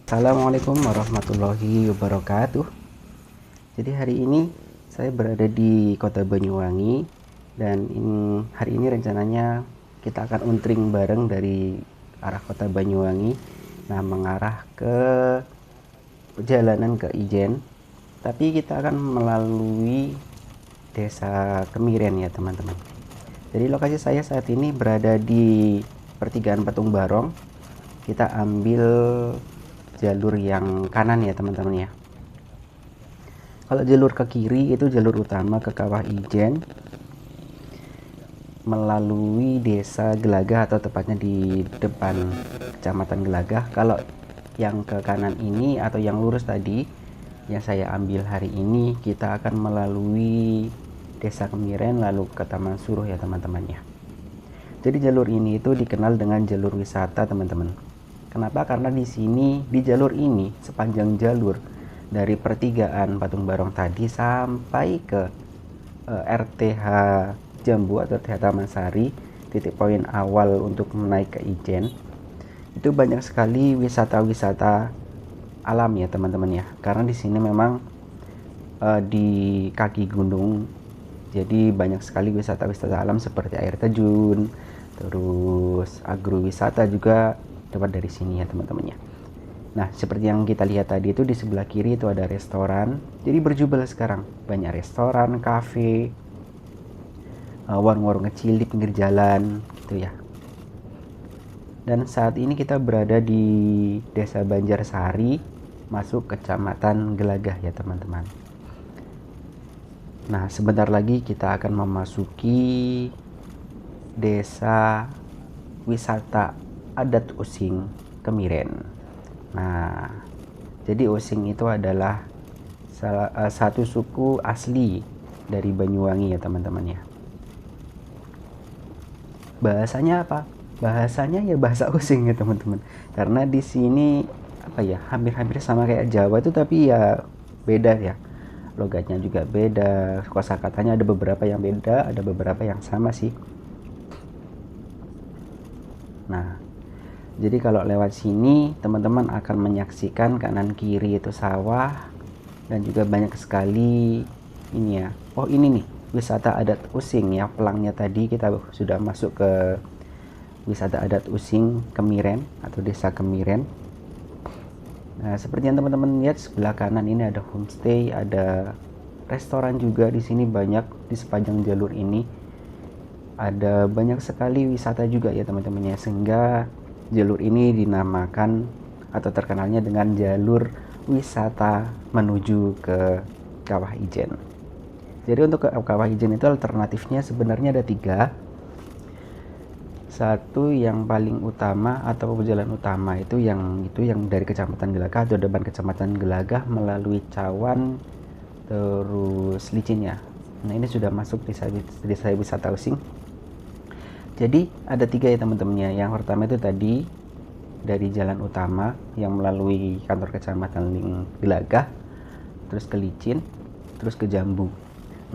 Assalamualaikum warahmatullahi wabarakatuh. Jadi hari ini saya berada di Kota Banyuwangi dan hari ini rencananya kita akan untring bareng dari arah Kota Banyuwangi, nah mengarah ke perjalanan ke Ijen. Tapi kita akan melalui Desa Kemiren ya teman-teman. Jadi lokasi saya saat ini berada di pertigaan Patung Barong. Kita ambil jalur yang kanan ya teman-teman ya. Kalau jalur ke kiri itu jalur utama ke Kawah Ijen melalui Desa Gelagah atau tepatnya di depan Kecamatan Gelagah. Kalau yang ke kanan ini atau yang lurus tadi yang saya ambil hari ini, kita akan melalui Desa Kemiren lalu ke Taman Suruh ya teman-teman ya. Jadi jalur ini itu dikenal dengan jalur wisata teman-teman. Kenapa? Karena di sini, di jalur ini, sepanjang jalur dari pertigaan Patung Barong tadi sampai ke RTH Jambu atau RTH Taman Sari, titik poin awal untuk menaik ke Ijen, itu banyak sekali wisata-wisata alam ya teman-teman ya. Karena di sini memang di kaki gunung, jadi banyak sekali wisata-wisata alam seperti air terjun, terus agrowisata juga dapat dari sini ya teman-teman ya. Nah, seperti yang kita lihat tadi itu di sebelah kiri itu ada restoran. Jadi berjubel sekarang. Banyak restoran, kafe, warung-warung kecil di pinggir jalan gitu ya. Dan saat ini kita berada di Desa Banjarsari, masuk Kecamatan Gelagah ya teman-teman. Nah, sebentar lagi kita akan memasuki Desa Wisata Adat Using Kemiren. Nah, jadi Using itu adalah satu suku asli dari Banyuwangi ya teman-teman ya. Bahasanya apa? Bahasanya ya bahasa Using ya teman-teman. Karena di sini apa ya, hampir-hampir sama kayak Jawa itu, tapi ya beda ya. Logatnya juga beda, kosakatanya ada beberapa yang beda, ada beberapa yang sama sih. Nah, jadi kalau lewat sini teman-teman akan menyaksikan kanan kiri itu sawah dan juga banyak sekali ini ya. Oh ini nih wisata adat Using ya, pelangnya tadi kita sudah masuk ke wisata adat Using Kemiren atau Desa Kemiren. Nah, seperti yang teman-teman lihat sebelah kanan ini ada homestay, ada restoran juga di sini banyak di sepanjang jalur ini. Ada banyak sekali wisata juga ya teman-teman ya, sehingga jalur ini dinamakan atau terkenalnya dengan jalur wisata menuju ke Kawah Ijen. Jadi untuk ke Kawah Ijen itu alternatifnya sebenarnya ada 3. Satu yang paling utama atau jalan utama itu yang dari Kecamatan Gelagah atau depan Kecamatan Gelagah melalui Cawan terus Licin ya. Nah, ini sudah masuk desa wisata Using. Jadi ada 3 ya teman-temannya. Yang pertama itu tadi dari jalan utama yang melalui kantor Kecamatan Gelagah, terus ke Licin, terus ke Jambu.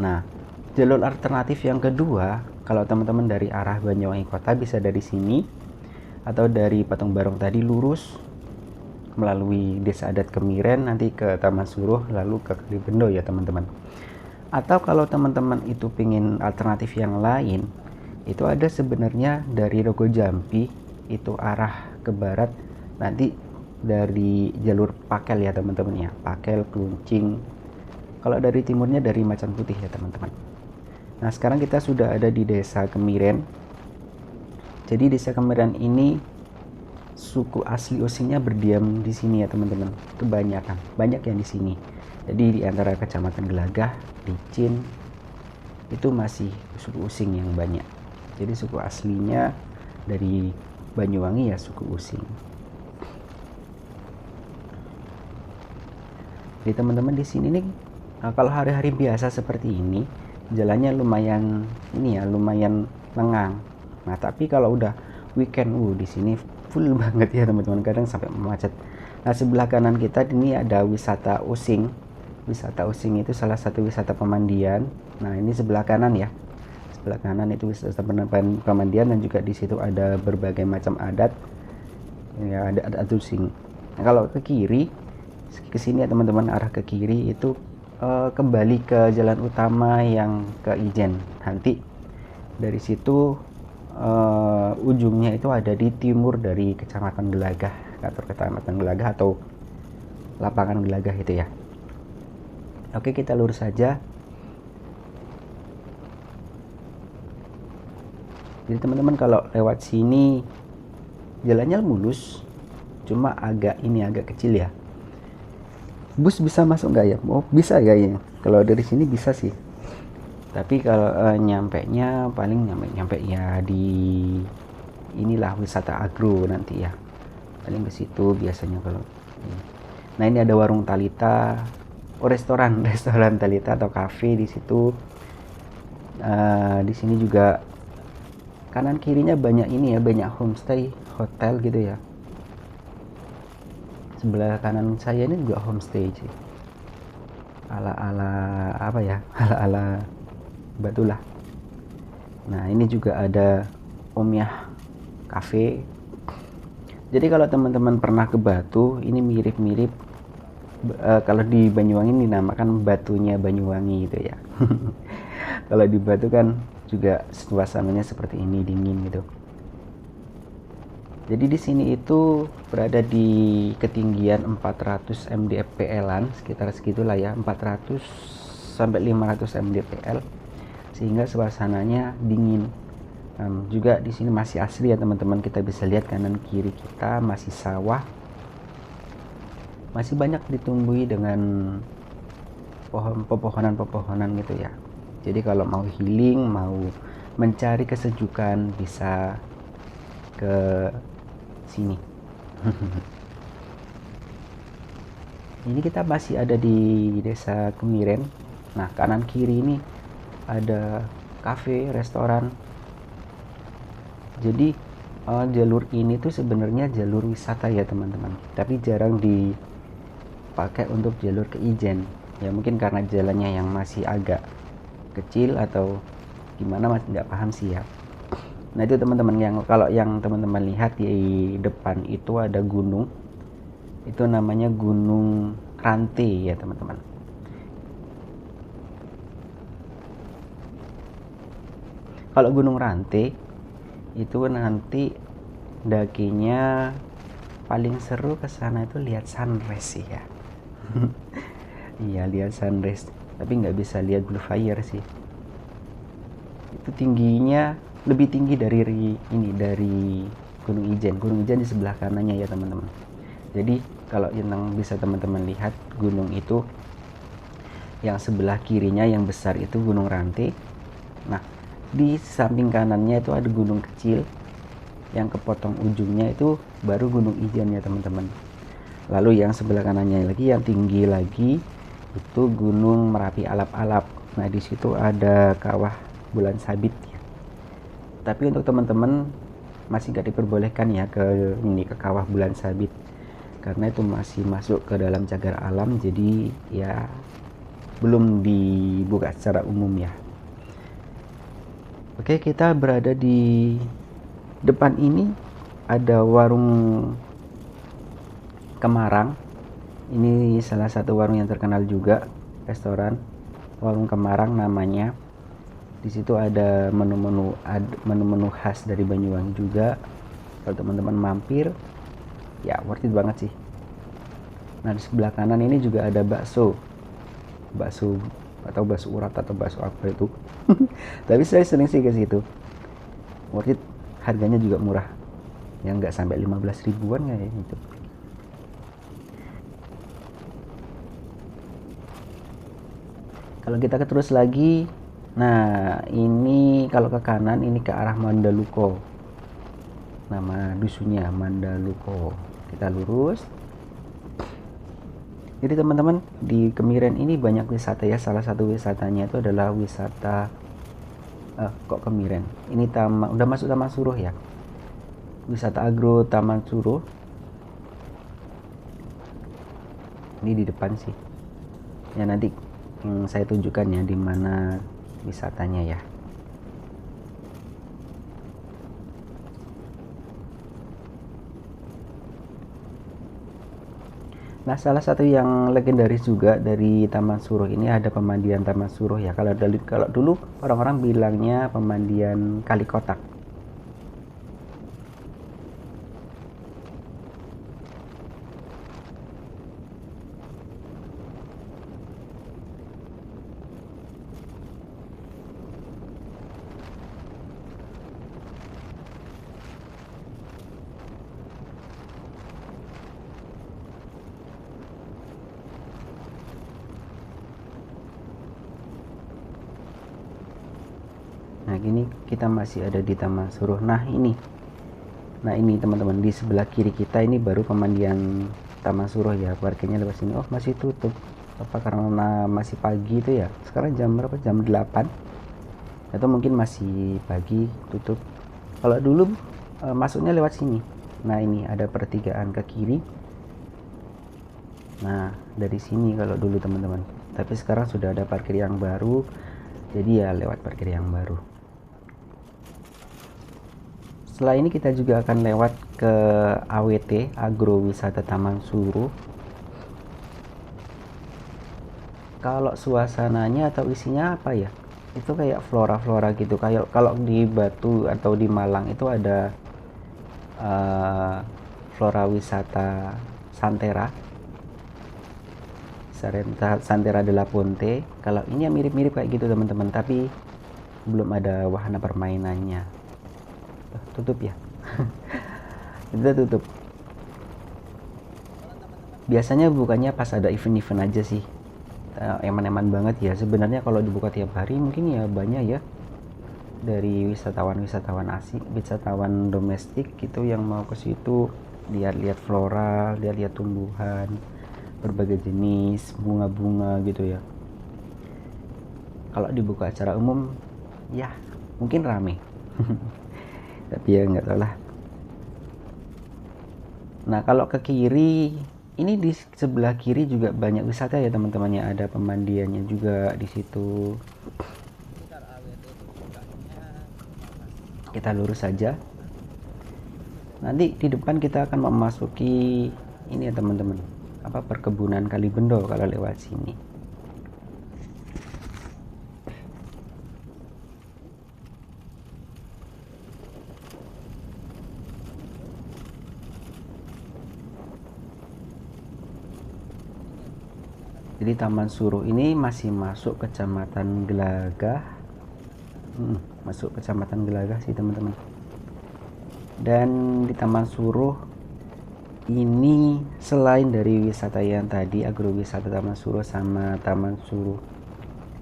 Nah, jalur alternatif yang kedua, kalau teman-teman dari arah Banyuwangi Kota bisa dari sini atau dari Patung Barong tadi lurus melalui Desa Adat Kemiren nanti ke Taman Suruh lalu ke Kalibendo ya teman-teman. Atau kalau teman-teman itu pingin alternatif yang lain, itu ada sebenarnya dari Rogo Jampi itu arah ke barat, nanti dari jalur Pakel ya teman-teman ya, Pakel, Kluncing. Kalau dari timurnya dari Macan Putih ya teman-teman. Nah, sekarang kita sudah ada di Desa Kemiren. Jadi Desa Kemiren ini suku asli Usingnya berdiam di sini ya teman-teman. Kebanyakan, banyak yang di sini. Jadi di antara Kecamatan Gelagah, Licin itu masih suku Using yang banyak. Jadi suku aslinya dari Banyuwangi ya suku Using. Jadi teman-teman di sini nih, kalau hari-hari biasa seperti ini jalannya lumayan lumayan lengang. Nah, tapi kalau udah weekend di sini full banget ya teman-teman, kadang sampai macet. Nah, sebelah kanan kita ini ada wisata Using. Wisata Using itu salah satu wisata pemandian. Nah, ini sebelah kanan ya. Sebelah kanan itu wisata pemandian dan juga di situ ada berbagai macam adat. Ya, ada adat Using. Nah, kalau ke kiri, ke sini ya teman-teman, arah ke kiri itu kembali ke jalan utama yang ke Ijen. Nanti dari situ ujungnya itu ada di timur dari Kecamatan Gelagah, kantor Kecamatan Gelagah atau lapangan Gelagah itu ya. Oke, kita lurus saja. Jadi teman-teman kalau lewat sini jalannya mulus, cuma agak kecil ya. Bus bisa masuk nggak ya? Oh, bisa kayaknya. Kalau dari sini bisa sih. Tapi kalau nyampe-nya paling nyampe ya di inilah wisata agro nanti ya. Paling ke situ biasanya kalau. Nah, ini ada warung Talita. Oh, restoran Talita atau cafe di situ. Di sini juga kanan kirinya banyak ini ya, banyak homestay, hotel gitu ya. Sebelah kanan saya ini juga homestay sih, ala-ala apa ya, ala-ala Batulah. Nah, ini juga ada Omyah Cafe. Jadi kalau teman-teman pernah ke Batu, ini mirip-mirip kalau di Banyuwangi dinamakan Batunya Banyuwangi gitu ya. Kalau di Batu kan juga suasananya seperti ini, dingin gitu. Jadi di sini itu berada di ketinggian 400 mdpl-an, sekitar segitulah ya, 400 sampai 500 mdpl, sehingga suasananya dingin. Juga di sini masih asri ya teman-teman, kita bisa lihat kanan kiri kita masih sawah, masih banyak ditumbuhi dengan pepohonan gitu ya. Jadi kalau mau healing, mau mencari kesejukan, bisa ke sini. Ini kita masih ada di Desa Kemiren. Nah, kanan kiri ini ada kafe, restoran. Jadi jalur ini tuh sebenarnya jalur wisata ya teman-teman, tapi jarang dipakai untuk jalur ke Ijen. Ya mungkin karena jalannya yang masih agak kecil atau gimana, masih nggak paham sih ya. Nah, itu teman-teman, kalau yang teman-teman lihat di depan itu ada gunung. Itu namanya Gunung Rante ya teman-teman. Kalau Gunung Rante itu nanti dakinya paling seru ke sana itu lihat sunrise sih ya. Iya, lihat sunrise. Tapi nggak bisa lihat blue fire sih. Itu tingginya lebih tinggi dari Gunung Ijen. Gunung Ijen di sebelah kanannya ya teman-teman. Jadi kalau yang bisa teman-teman lihat, gunung itu yang sebelah kirinya yang besar itu Gunung Rante. Nah, di samping kanannya itu ada gunung kecil yang kepotong ujungnya, itu baru Gunung Ijen ya teman-teman. Lalu yang sebelah kanannya lagi yang tinggi lagi itu Gunung Merapi Alap-Alap. Nah, di situ ada kawah bulan sabit. Tapi untuk teman-teman masih nggak diperbolehkan ya ke kawah bulan sabit, karena itu masih masuk ke dalam cagar alam, jadi ya belum dibuka secara umum ya. Oke, kita berada di depan ini ada warung Kemarang. Ini salah satu warung yang terkenal juga, restoran warung Kemarang namanya. Di situ ada menu-menu khas dari Banyuwangi juga. Kalau teman-teman mampir, ya worth it banget sih. Nah, di sebelah kanan ini juga ada bakso atau bakso urat atau bakso apa itu. Tapi saya sering sih ke situ. Worth it, harganya juga murah. Yang nggak sampai 15 ribuan kayak gitu. Kalau kita terus lagi, nah ini kalau ke kanan ini ke arah Mandaluko. Nama dusunnya Mandaluko. Kita lurus. Jadi teman-teman, di Kemiren ini banyak wisata ya. Salah satu wisatanya itu adalah wisata kok Kemiren. Ini udah masuk Taman Suruh ya. Wisata agro Taman Suruh. Ini di depan sih. Ya nanti saya tunjukkan ya di mana wisatanya ya. Nah, salah satu yang legendaris juga dari Taman Suruh ini ada pemandian Taman Suruh ya. Kalau dulu orang-orang bilangnya pemandian Kali Kotak. Nah, gini kita masih ada di Taman Suruh. Nah, ini teman-teman, di sebelah kiri kita ini baru pemandian Taman Suruh ya. Parkirnya lewat sini. Oh, masih tutup. Apa karena masih pagi itu ya? Sekarang jam berapa? Jam 8. Atau mungkin masih pagi tutup. Kalau dulu masuknya lewat sini. Nah, ini ada pertigaan ke kiri. Nah, dari sini kalau dulu teman-teman. Tapi sekarang sudah ada parkir yang baru. Jadi ya lewat parkir yang baru. Setelah ini kita juga akan lewat ke AWT, Agrowisata Taman Suruh. Kalau suasananya atau isinya apa ya? Itu kayak flora-flora gitu. Kayak kalau di Batu atau di Malang itu ada flora wisata Santera. Santera de la Ponte. Kalau ini ya mirip-mirip kayak gitu teman-teman, tapi belum ada wahana permainannya. Tutup ya. Kita tutup. Biasanya bukanya pas ada event-event aja sih. Eman-eman banget ya. Sebenarnya kalau dibuka tiap hari mungkin ya banyak ya, dari wisatawan asing, wisatawan domestik gitu yang mau ke situ lihat-lihat flora, lihat-lihat tumbuhan berbagai jenis, bunga-bunga gitu ya. Kalau dibuka acara umum ya mungkin rame. Tapi ya nggak tahu lah. Nah, kalau ke kiri ini, di sebelah kiri juga banyak wisata ya teman-temannya, ada pemandiannya juga di situ. Kita lurus saja. Nanti di depan kita akan memasuki ini ya teman-teman, perkebunan Kalibendo kalau lewat sini. Jadi Taman Suruh ini masih masuk Kecamatan Gelagah. Masuk Kecamatan Gelagah sih teman-teman. Dan di Taman Suruh ini selain dari wisata yang tadi, agrowisata Taman Suruh sama Taman Suruh,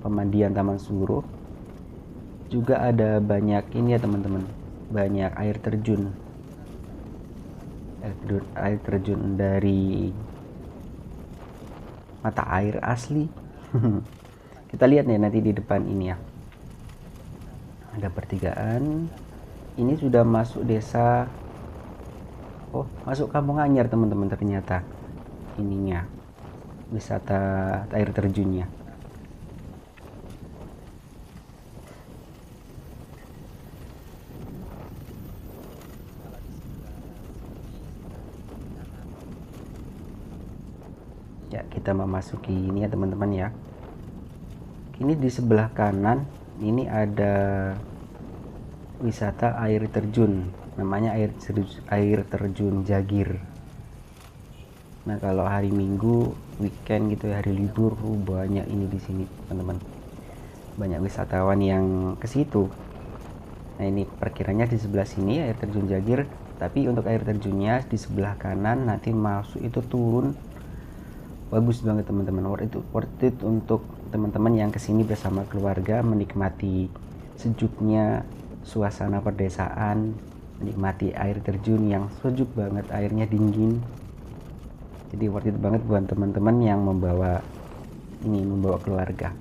pemandian Taman Suruh, juga ada banyak ini ya teman-teman, banyak air terjun dari mata air asli. Kita lihat nih nanti di depan ini ya, ada pertigaan. Ini sudah masuk desa, masuk Kampung Anyar teman-teman. Ternyata ininya wisata air terjunnya. Ya, kita memasuki ini ya teman-teman ya. Ini di sebelah kanan ini ada wisata air terjun, namanya air terjun Jagir. Nah, kalau hari Minggu, weekend gitu ya, hari libur, banyak ini di sini teman-teman. Banyak wisatawan yang ke situ. Nah, ini parkirannya di sebelah sini air terjun Jagir, tapi untuk air terjunnya di sebelah kanan, nanti masuk itu turun. Bagus banget teman-teman, worth it untuk teman-teman yang kesini bersama keluarga, menikmati sejuknya suasana perdesaan, menikmati air terjun yang sejuk banget, airnya dingin. Jadi worth it banget buat teman-teman yang membawa keluarga.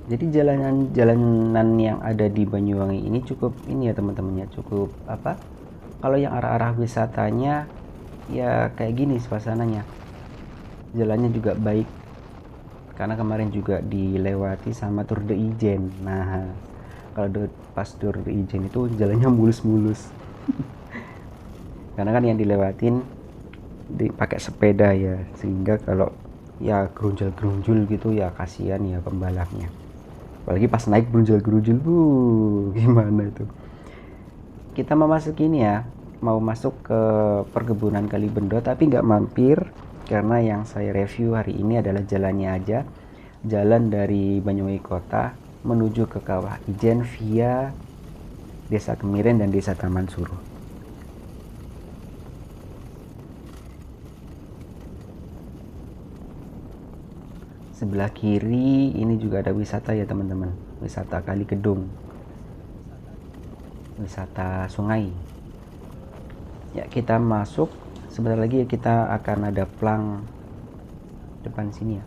Jadi jalanan yang ada di Banyuwangi ini cukup ini ya teman-temannya, cukup kalau yang arah-arah wisatanya ya kayak gini suasananya. Jalannya juga baik, karena kemarin juga dilewati sama Tour de Ijen. Nah, Kalau pas Door Ijen itu jalannya mulus-mulus. Karena kan yang dilewatin pakai sepeda ya, sehingga kalau ya gerunjul-gerunjul gitu ya kasihan ya pembalapnya. Apalagi pas naik gerunjul-gerunjul, gimana itu. Kita mau masuk ini ya, mau masuk ke perkebunan Kalibendo tapi nggak mampir, karena yang saya review hari ini adalah jalannya aja. Jalan dari Banyuwangi Kota menuju ke Kawah Ijen via Desa Kemiren dan Desa Taman Suruh. Sebelah kiri ini juga ada wisata ya teman-teman, wisata Kali Kedung, wisata sungai. Ya, kita masuk sebentar lagi ya, kita akan ada plang depan sini ya,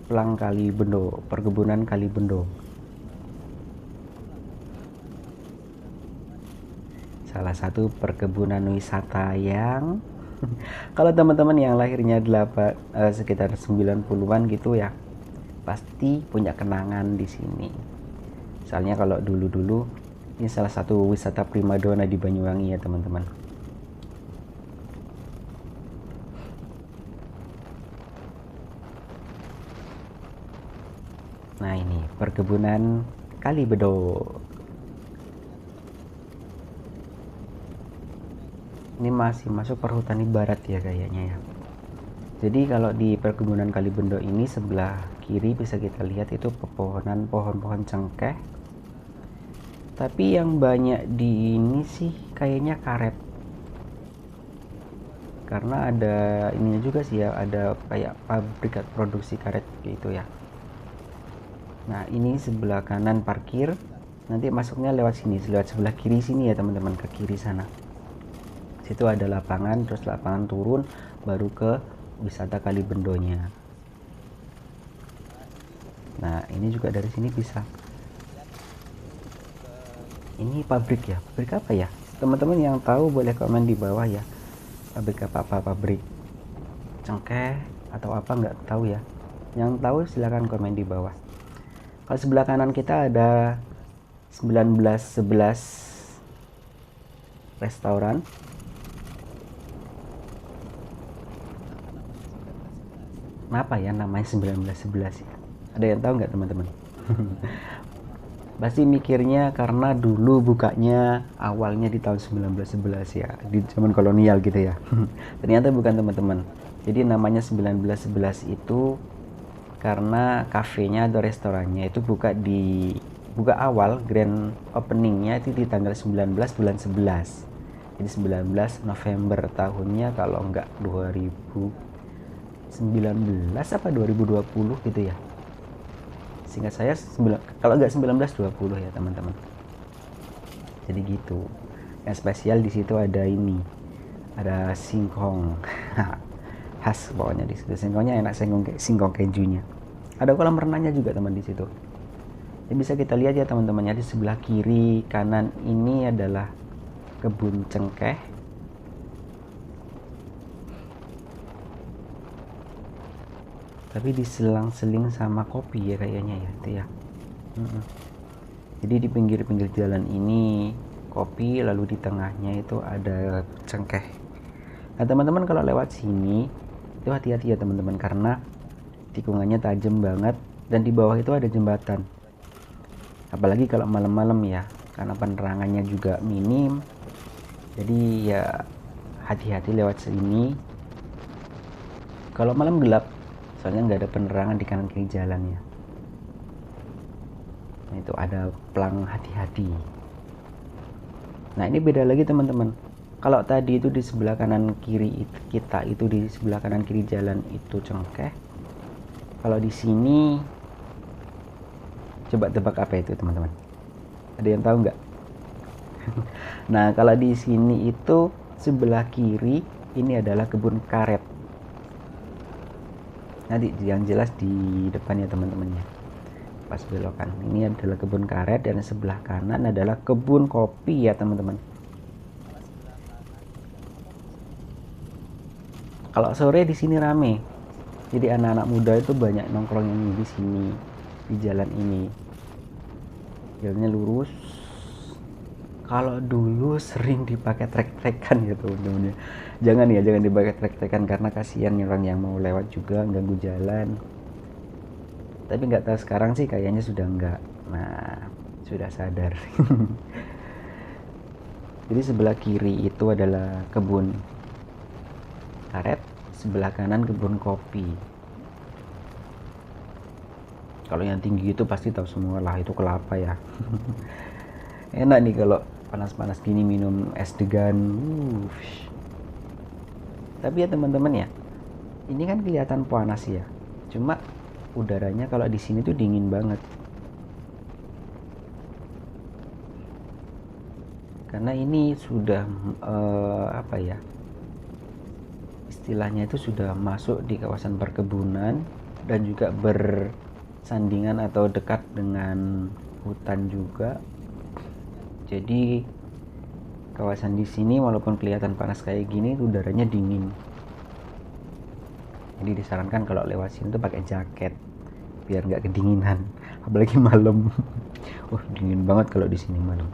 plang Kalibendo, perkebunan Kalibendo. Salah satu perkebunan wisata yang kalau teman-teman yang lahirnya sekitar 90-an gitu ya, pasti punya kenangan di sini. Soalnya kalau dulu-dulu ini salah satu wisata primadona di Banyuwangi ya teman-teman. Nah ini perkebunan Kalibendo. Ini masih masuk perhutani barat ya kayaknya ya. Jadi kalau di perkebunan Kalibendo ini sebelah kiri bisa kita lihat itu pepohonan pohon-pohon cengkeh. Tapi yang banyak di ini sih kayaknya karet. Karena ada ininya juga sih ya, ada kayak pabrik produksi karet gitu ya. Nah ini sebelah kanan parkir, nanti masuknya lewat sini, lewat sebelah kiri sini ya teman-teman, ke kiri sana. Situ ada lapangan, terus lapangan turun baru ke wisata Kalibendonya. Nah ini juga dari sini bisa. Ini pabrik ya, pabrik apa ya? Teman-teman yang tahu boleh komen di bawah ya. Pabrik apa, pabrik cengkeh atau apa, nggak tahu ya. Yang tahu silahkan komen di bawah. Kalau sebelah kanan kita ada 1911 restoran. Kenapa ya namanya 1911 ya? Ada yang tahu nggak teman-teman? Pasti mikirnya karena dulu bukanya awalnya di tahun 1911 ya, di zaman kolonial gitu ya. Ternyata bukan teman-teman. Jadi namanya 1911 itu karena kafenya atau restorannya itu buka awal, grand openingnya itu di tanggal 19 bulan 11. Jadi 19 November tahunnya, kalau enggak 2019 apa 2020 gitu ya. Singkat saya kalau enggak 1920 ya teman-teman. Jadi gitu. Yang spesial di situ ada ini. Ada singkong. Khas pokoknya di situ. Singkongnya enak, singkong kejunya. Ada kolam renangnya juga teman di situ. Jadi bisa kita lihat ya teman-teman ya, di sebelah kiri kanan ini adalah kebun cengkeh. Tapi diselang-seling sama kopi ya kayaknya ya itu ya. Jadi di pinggir-pinggir jalan ini kopi, lalu di tengahnya itu ada cengkeh. Nah teman-teman kalau lewat sini itu hati-hati ya teman-teman, karena tikungannya tajam banget dan di bawah itu ada jembatan. Apalagi kalau malam-malam ya, karena penerangannya juga minim. Jadi ya hati-hati lewat sini. Kalau malam gelap, soalnya nggak ada penerangan di kanan kiri jalannya. Nah, itu ada pelang hati-hati. Nah ini beda lagi teman-teman. Kalau tadi itu di sebelah kanan kiri kita itu di sebelah kanan kiri jalan itu cengkeh. Kalau di sini coba tebak apa itu teman-teman? Ada yang tahu nggak? Nah kalau di sini itu sebelah kiri ini adalah kebun karet. Nanti yang jelas di depannya teman-temannya. Pas belokan ini adalah kebun karet dan sebelah kanan adalah kebun kopi ya teman-teman. Kalau sore di sini rame, jadi anak-anak muda itu banyak nongkrong yang di sini, di jalan ini. jalannya lurus. Kalau dulu sering dipakai trek-trekan ya teman-teman ya. Jangan dipakai trek-trekan karena kasihan orang yang mau lewat juga ganggu jalan. Tapi nggak tahu sekarang sih kayaknya sudah enggak. Nah, sudah sadar. Jadi sebelah kiri itu adalah kebun karet, sebelah kanan kebun kopi. Kalau yang tinggi itu pasti tahu semua lah, itu kelapa ya. Enak nih kalau panas-panas gini minum es degan. Tapi ya teman-teman ya, ini kan kelihatan panas ya. Cuma udaranya kalau di sini tuh dingin banget. Karena ini sudah apa ya? Istilahnya itu sudah masuk di kawasan perkebunan dan juga bersandingan atau dekat dengan hutan juga. Jadi kawasan di sini walaupun kelihatan panas kayak gini, udaranya dingin. Jadi disarankan kalau lewat sini tuh pakai jaket biar nggak kedinginan, apalagi malam. Dingin banget kalau di sini malam.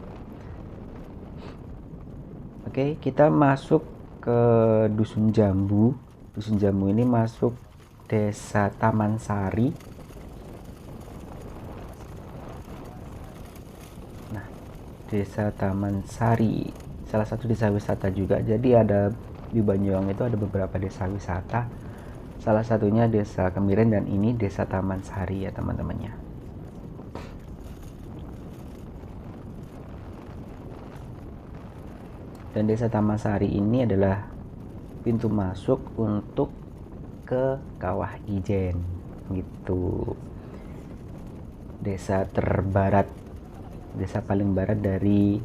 Oke, kita masuk ke Dusun Jambu. Dusun Jambu ini masuk Desa Taman Sari. Nah, Desa Taman Sari salah satu desa wisata juga. Jadi ada di Banyuwangi itu ada beberapa desa wisata. Salah satunya Desa Kemiren dan ini Desa Taman Sari ya teman-temannya. Dan Desa Taman Sari ini adalah pintu masuk untuk ke Kawah Ijen gitu. Desa terbarat, desa paling barat dari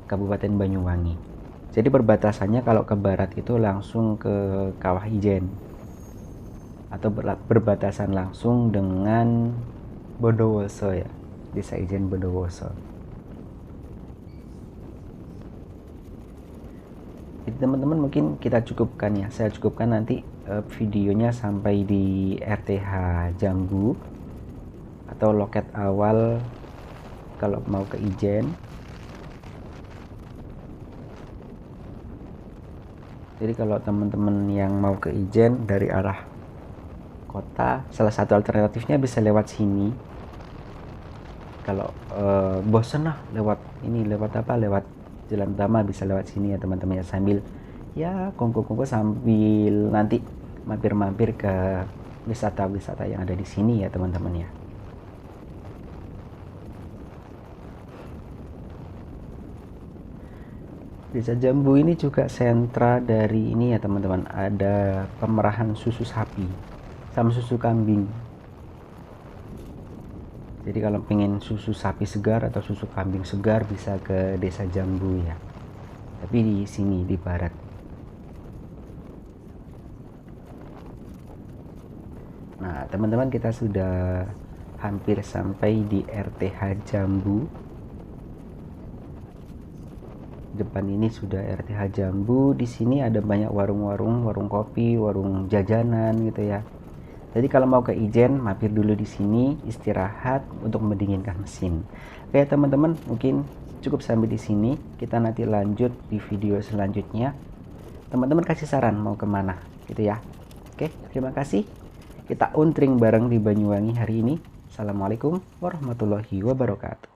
Kabupaten Banyuwangi. Jadi perbatasannya kalau ke barat itu langsung ke Kawah Ijen atau berbatasan langsung dengan Bondowoso ya, Desa Ijen Bondowoso. Jadi teman-teman mungkin kita cukupkan ya, saya cukupkan nanti videonya sampai di RTH Jambu atau loket awal kalau mau ke Ijen. Jadi kalau teman-teman yang mau ke Ijen dari arah kota, salah satu alternatifnya bisa lewat sini. Kalau bosen lah lewat ini, lewat Jalan Utama, bisa lewat sini ya teman-teman ya, sambil ya kongko-kongko sambil nanti mampir-mampir ke wisata-wisata yang ada di sini ya teman-teman ya. Desa Jambu ini juga sentra dari ini ya teman-teman, ada pemerahan susu sapi sama susu kambing. Jadi kalau pengen susu sapi segar atau susu kambing segar bisa ke Desa Jambu ya. Tapi di sini di barat. Nah, teman-teman kita sudah hampir sampai di RTH Jambu. Depan ini sudah RTH Jambu. Di sini ada banyak warung-warung, warung kopi, warung jajanan gitu ya. Jadi kalau mau ke Ijen, mampir dulu di sini, istirahat untuk mendinginkan mesin. Oke teman-teman, mungkin cukup sampai di sini. Kita nanti lanjut di video selanjutnya. Teman-teman kasih saran mau kemana, gitu ya. Oke, terima kasih. Kita untring bareng di Banyuwangi hari ini. Assalamualaikum warahmatullahi wabarakatuh.